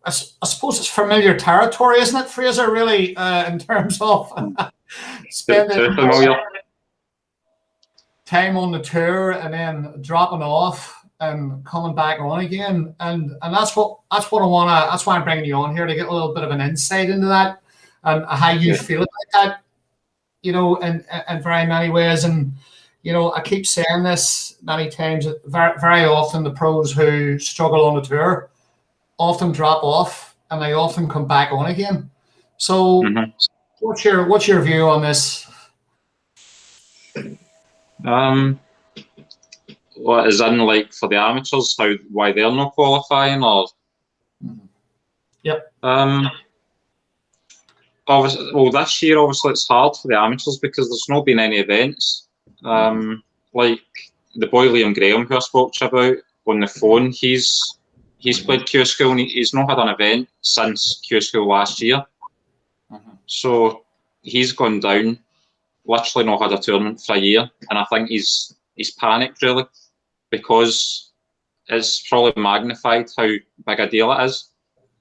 I suppose it's familiar territory, isn't it, Fraser? Really, in terms of spending time on the tour and then dropping off and coming back on again, and that's what I want to. That's why I'm bringing you on here, to get a little bit of an insight into that and how you feel about that. You know, in very many ways, and you know, I keep saying this many times. Very, very often, the pros who struggle on the tour often drop off, and they often come back on again. So, what's your view on this? What is in, like, for the amateurs, why they're not qualifying, or? Yep. Obviously, well, this year obviously it's hard for the amateurs because there's not been any events. Like the boy Liam Graham, who I spoke to about on the phone, he's played Q School and he's not had an event since Q School last year. So he's gone down, literally not had a tournament for a year, and I think he's panicked really, because it's probably magnified how big a deal it is,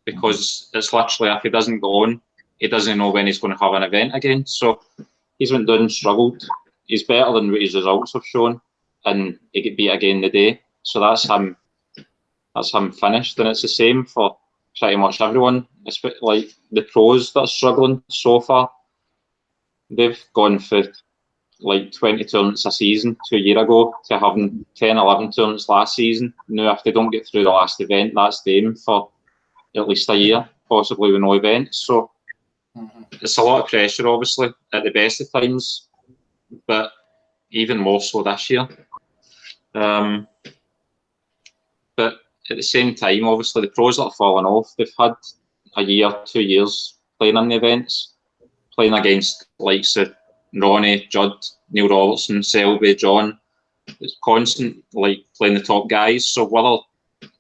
because it's literally, if he doesn't go on, he doesn't know when he's going to have an event again. So he's went down and struggled. He's better than what his results have shown, and he get beat again today. So that's him. That's him finished, and it's the same for pretty much everyone. Like the pros that are struggling so far, they've gone for like 20 tournaments a season 2 years ago to having 10, 11 tournaments last season. Now, if they don't get through the last event, that's them for at least a year, possibly with no events. So it's a lot of pressure, obviously, at the best of times, but even more so this year. But at the same time, obviously, the pros that have fallen off, they've had a year, 2 years playing in the events, playing against likes of Ronnie, Judd, Neil Robertson, Selby, John. It's constant, like, playing the top guys. So whether,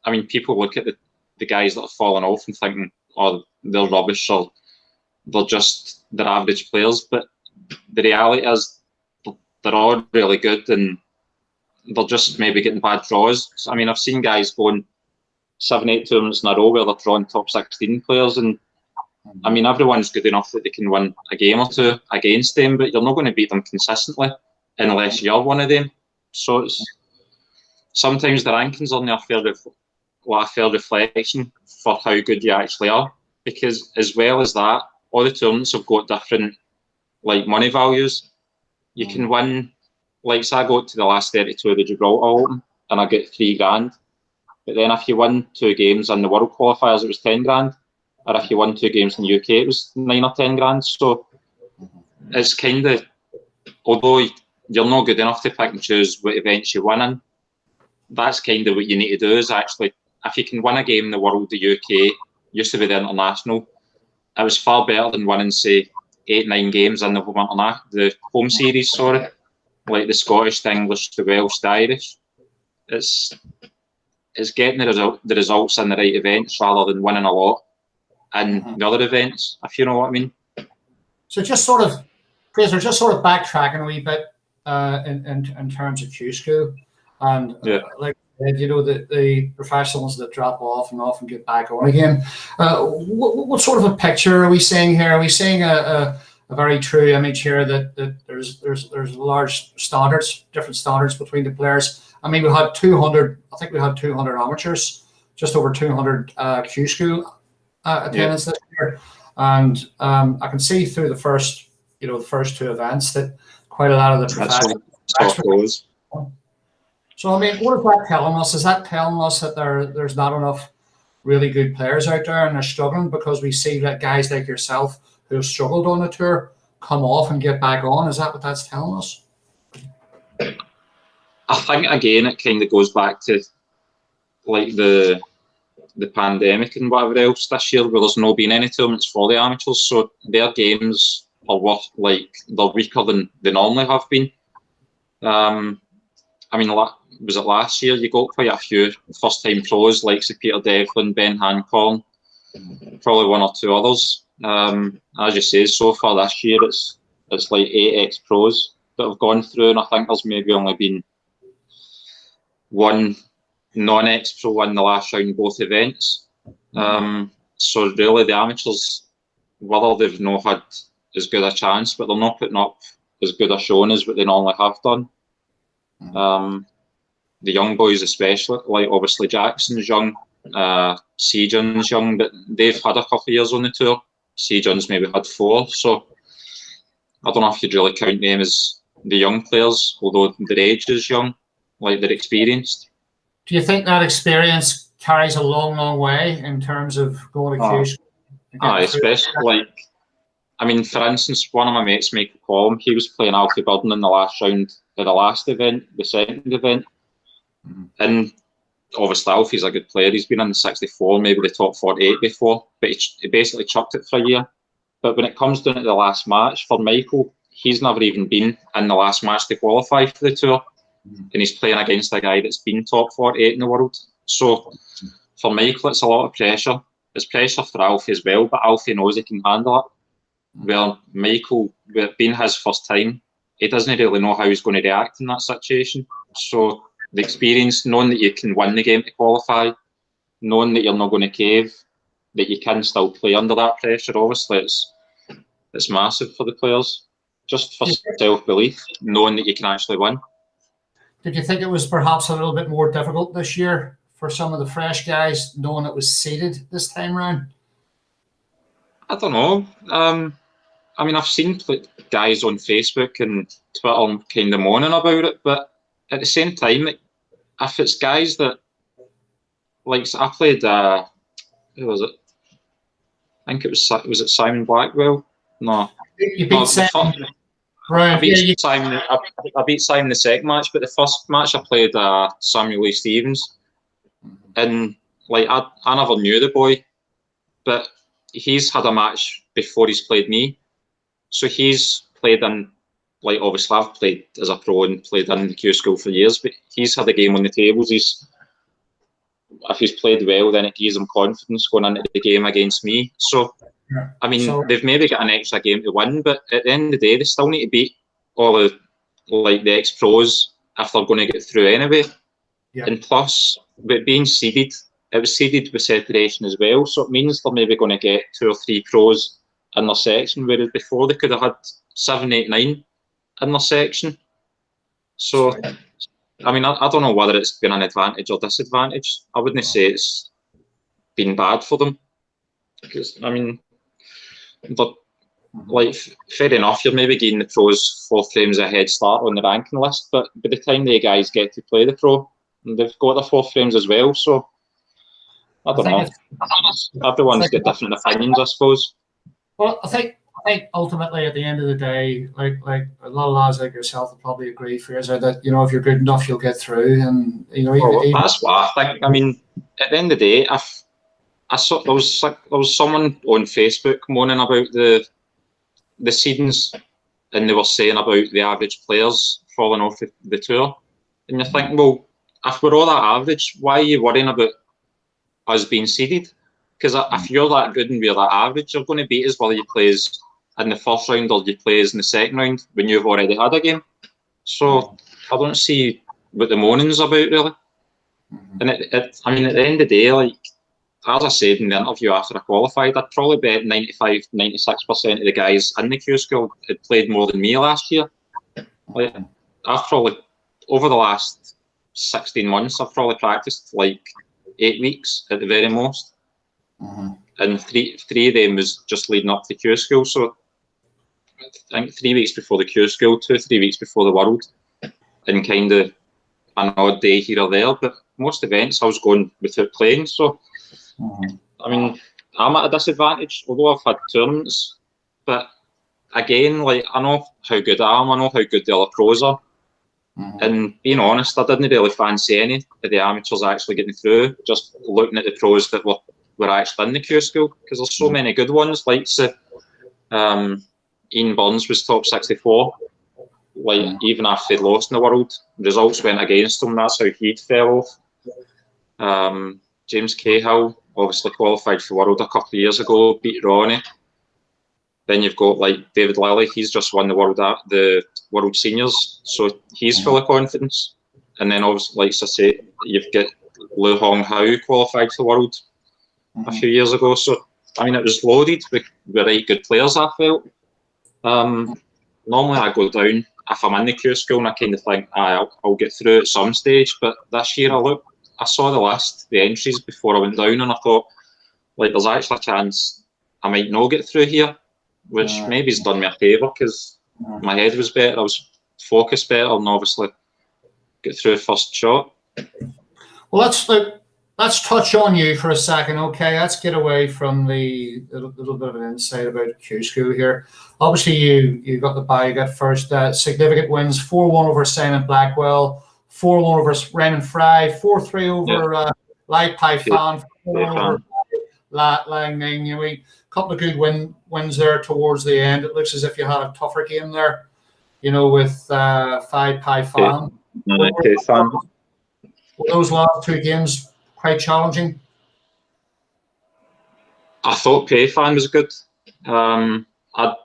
I mean, people look at the guys that have fallen off and thinking, oh, they're rubbish, or they're average players, but the reality is they're all really good, and they're just maybe getting bad draws. I mean, I've seen guys going 7, 8 tournaments in a row where they're drawing top 16 players, and I mean, everyone's good enough that they can win a game or two against them, but you're not going to beat them consistently unless you're one of them. So it's sometimes the rankings are a fair reflection for how good you actually are, because as well as that, all the tournaments have got different, like, money values. You can win, like, so I got to the last 32 of the Gibraltar Open and I get $3,000. But then if you win 2 games in the World Qualifiers, it was 10 grand. Or if you won 2 games in the UK, it was 9 or 10 grand. So it's kind of, although you're not good enough to pick and choose what events you win in, that's kind of what you need to do, is actually, if you can win a game in the World, the UK, used to be the International, it was far better than winning, say, 8, 9 games in the home series, like the Scottish, the English, the Welsh, the Irish. It's getting the results in the right events rather than winning a lot in the other events, if you know what I mean. So just sort of, Fraser, backtracking a wee bit in terms of Q School, and like, you know, the professionals that drop off and often get back on again. What sort of a picture are we seeing here? Are we seeing a very true image here that there's large standards, different standards between the players? I mean, we had 200. I think we had 200 amateurs, just over 200 Q School attendance this year, and I can see through the first 2 events that quite a lot of the professionals. So, I mean, what is that telling us? Is that telling us that there's not enough really good players out there and they're struggling, because we see that guys like yourself who have struggled on the tour come off and get back on? Is that what that's telling us? I think, again, it kind of goes back to, like, the pandemic and whatever else this year, where there's not been any tournaments for the amateurs, so their games are they're weaker than they normally have been. I mean, was it last year? You got quite a few first-time pros, like Peter Devlin, Ben Hancorn, probably 1 or 2 others. As you say, so far this year, it's like 8 ex-pros that have gone through, and I think there's maybe only been 1 non-ex-pro in the last round, both events. So really, the amateurs, whether they've not had as good a chance, but they're not putting up as good a showing as what they normally have done. The young boys especially, like obviously Jackson's young, Seajon's young, but they've had a couple of years on the tour. Seajon's maybe had 4, so I don't know if you'd really count them as the young players, although their age is young, like they're experienced. Do you think that experience carries a long, long way in terms of going to Q School? Especially like, I mean, for instance, one of my mates, Michael Collum, he was playing Alfie Burden in the last round of the last event, the second event. And obviously Alfie's a good player. He's been in the 64, maybe the top 48 before, but he basically chucked it for a year. But when it comes down to the last match, for Michael, he's never even been in the last match to qualify for the tour. And he's playing against a guy that's been top 48 in the world. So for Michael, it's a lot of pressure. It's pressure for Alfie as well, but Alfie knows he can handle it. Where Michael, being his first time, he doesn't really know how he's going to react in that situation. So the experience, knowing that you can win the game to qualify, knowing that you're not going to cave, that you can still play under that pressure, obviously it's massive for the players. Just for self-belief, knowing that you can actually win. Did you think it was perhaps a little bit more difficult this year for some of the fresh guys, knowing it was seeded this time round? I don't know. I mean, I've seen guys on Facebook and Twitter kind of moaning about it, but at the same time, if it's guys that, like, I played, who was it? I think it was Simon Blackwell? No. You beat Simon. I beat Simon the second match, but the first match I played Samuel Lee Stevens, and like I never knew the boy, but he's had a match before he's played me, so he's played in, like, obviously I've played as a pro and played in the Q School for years, but he's had a game on the tables. If he's played well, then it gives him confidence going into the game against me. So I mean, they've maybe got an extra game to win, but at the end of the day, they still need to beat all of, like, the ex-pros if they're going to get through anyway. Yeah. And plus, with being seeded, it was seeded with separation as well, so it means they're maybe going to get 2 or 3 pros in their section, whereas before they could have had 7, 8, 9 in their section. So, I mean, I don't know whether it's been an advantage or disadvantage. I wouldn't say it's been bad for them, because, I mean, but, like, fair enough, you're maybe getting the pros 4 frames a head start on the ranking list, but by the time the guys get to play the pro, they've got their 4 frames as well, so I don't know. Everyone's got different opinions, I suppose. Well, I think ultimately at the end of the day, like a lot of lads like yourself will probably agree, Fraser, that, you know, if you're good enough, you'll get through, and, you know, even that's what I think. I mean, at the end of the day, if I saw there was someone on Facebook moaning about the seedings, and they were saying about the average players falling off the tour, and you're thinking, well, if we're all that average, why are you worrying about us being seeded? Because if you're that good and we're that average, you're going to beat us whether you play us in the first round or you play us in the second round when you've already had a game. So I don't see what the moaning's about, really. And I mean, at the end of the day, like, as I said in the interview after I qualified, I'd probably bet 95, 96% of the guys in the Q School had played more than me last year. Like, I've probably, over the last 16 months, I've probably practiced like 8 weeks at the very most. And three of them was just leading up to the Q School. So I think 3 weeks before the Q School, 2 or 3 weeks before the World, and kind of an odd day here or there. But most events I was going without playing, so I mean, I'm at a disadvantage, although I've had tournaments. But again, like, I know how good I am, I know how good the other pros are. And being honest, I didn't really fancy any of the amateurs actually getting through, just looking at the pros that were actually in the Q School, because there's so many good ones. Like, Ian Burns was top 64. Like, even after he'd lost in the World, results went against him. That's how he'd fell off. James Cahill obviously qualified for World a couple of years ago, beat Ronnie. Then you've got, like, David Lilly. He's just won the World Seniors, so he's full of confidence. And then, obviously, like I say, you've got Lu Hong Hao qualified for the World a few years ago. So I mean, it was loaded with right good players, I felt. Normally I go down if I'm in the Q school and I kind of think I'll get through at some stage, but this year I saw the list, the entries before I went down, and I thought, like, there's actually a chance I might not get through here, which maybe has done me a favour because my head was better, I was focused better, and obviously get through the first shot. Well, let's touch on you for a second, okay? Let's get away from the little bit of an insight about Q School here. Obviously, you got the bye, you got first significant wins: 4-1 over Simon Blackwell, 4-1 over Raymond Fry, 4-3 over Lai Pai Fan, 4-1 over Lang Ning. You know, a couple of good wins there towards the end. It looks as if you had a tougher game there, you know, with Phi Pai Fan. Were those last two games quite challenging? I thought Pai Fan was good. I'd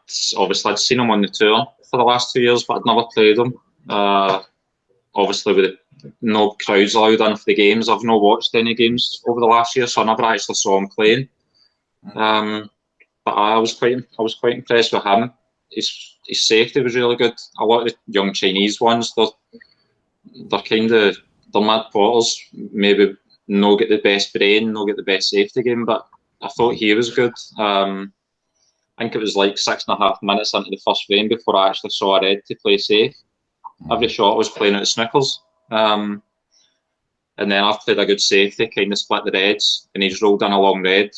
seen him on the tour for the last 2 years, but I'd never played him. Obviously, with no crowds allowed in for the games, I've not watched any games over the last year, so I never actually saw him playing. But I was quite impressed with him. His safety was really good. A lot of the young Chinese ones, they're mad potters. Maybe no get the best brain, no get the best safety game, but I thought he was good. I think it was like 6.5 minutes into the first frame before I actually saw a red to play safe. Every shot I was playing at the Snookers. And then I've played a good safety, kind of split the reds, and he's rolled in a long red,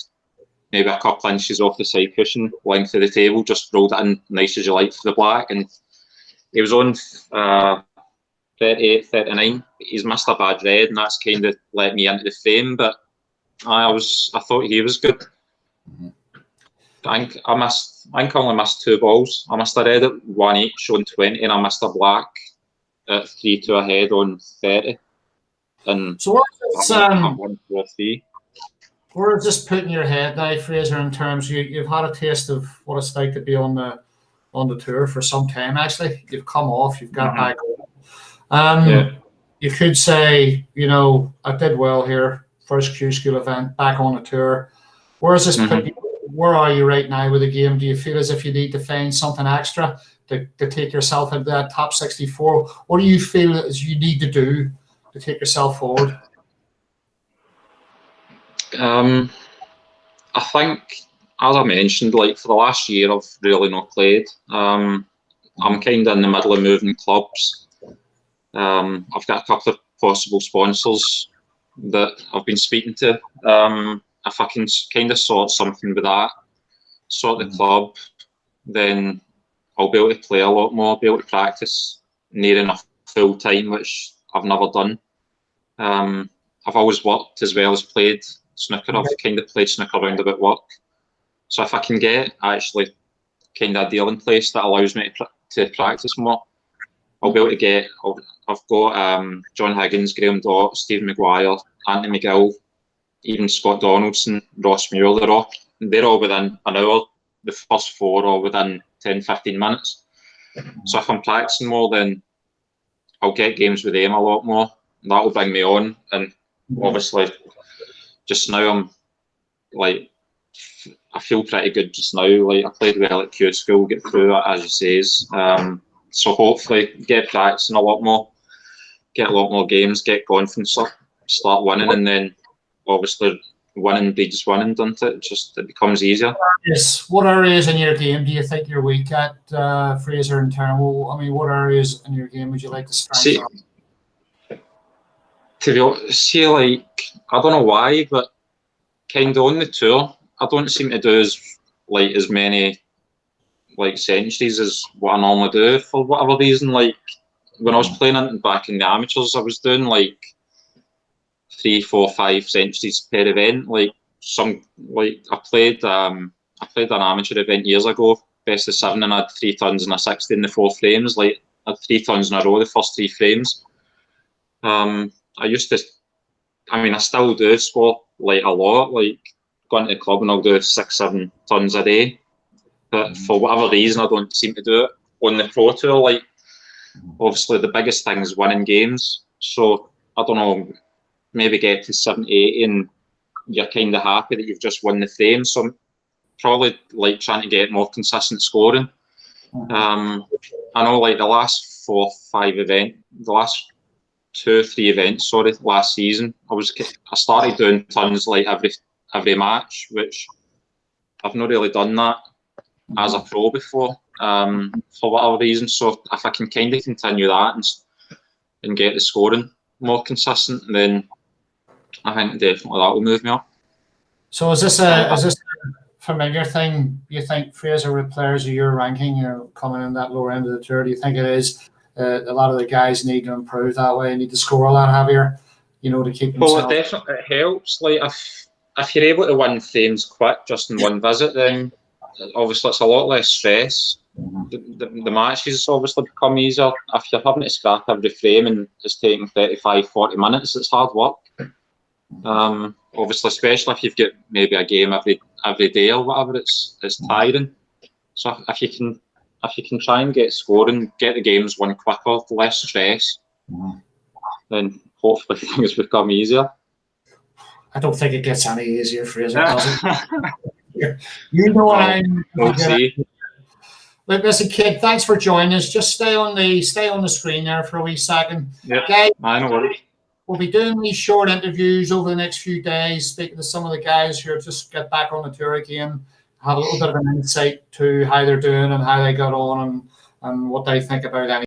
maybe a couple inches off the side cushion, length of the table, just rolled it in nice as you like for the black. And he was on 38, 39. He's missed a bad red, and that's kind of let me into the frame. But I thought he was good. I think I only missed 2 balls. I missed a red at 1 each on 20, and I missed a black at 3-2 ahead on 30. And so where is this putting your head now, Fraser? In terms, you've had a taste of what it's like to be on the tour for some time. Actually, you've come off, you've got back on. You could say, you know, I did well here, first Q School event, back on the tour. Where is this putting you? Where are you right now with the game? Do you feel as if you need to find something extra to take yourself into that top 64? What do you feel as you need to do to take yourself forward? I think, as I mentioned, like for the last year, I've really not played. I'm kind of in the middle of moving clubs. I've got a couple of possible sponsors that I've been speaking to. If I can kind of sort something with that, sort the club, then I'll be able to play a lot more, be able to practice near enough full time, which I've never done. I've always worked as well as played snooker. I've kind of played snooker around about work. So if I can get actually kind of a deal in place that allows me to practice more, I'll be able to get. I've got John Higgins, Graham Dott, Stephen Maguire, Anthony McGill, even Scott Donaldson, Ross Muir. They're all within an hour. The first 4 are within 10-15 minutes. So if I'm practicing more, then I'll get games with them a lot more. That'll bring me on. And obviously, just now I'm like, I feel pretty good just now. Like I played well at Q School, get through it as you says. So hopefully get practicing a lot more, get a lot more games, get confidence up, start winning, and then obviously winning breeds winning, doesn't it? It becomes easier. Yes. What areas in your game do you think you're weak at, Fraser? In terms, I mean, what areas in your game would you like to strengthen? To be honest, like I don't know why, but kind of on the tour, I don't seem to do as many like centuries as what I normally do for whatever reason. Like when I was playing back in the amateurs, I was doing like 3, 4, 5 centuries per event. Like I played an amateur event years ago, best of 7, and I had 3 tons and a 60 in the 4 frames. Like I had 3 tons in a row the first 3 frames. I still do score like a lot. Like going to the club and I'll do 6, 7 tons a day. But for whatever reason, I don't seem to do it on the pro tour. Like obviously the biggest thing is winning games. So I don't know, maybe get to 70, 80 and you're kind of happy that you've just won the frame. So probably like trying to get more consistent scoring. I know like the last 4 or 5 events, the last 2 or 3 events, last season, I started doing tons like every match, which I've not really done that as a pro before, for whatever reason. So if I can kind of continue that and get the scoring more consistent, then I think definitely that will move me up. So is this a familiar thing, you think, Fraser, with players of your ranking, coming in that lower end of the tour? Do you think it is? A lot of the guys need to improve that way, need to score a lot heavier, to keep themselves. Well, it definitely helps. Like if you're able to win frames quick just in one visit, then obviously it's a lot less stress. The matches obviously become easier. If you're having to scrap every frame and it's taking 35, 40 minutes, it's hard work. Obviously, especially if you've got maybe a game every day or whatever, it's tiring. So if you can try and get scoring, get the games won quicker, less stress, then hopefully things become easier. I don't think it gets any easier, Fraser, does it? You know what I'm. We'll see. Look, listen, kid, thanks for joining us. Just stay on the screen there for a wee second. Yeah, guys, I know what. We'll be doing these short interviews over the next few days, speaking to some of the guys who have just got back on the tour again, have a little bit of an insight to how they're doing and how they got on and what they think about any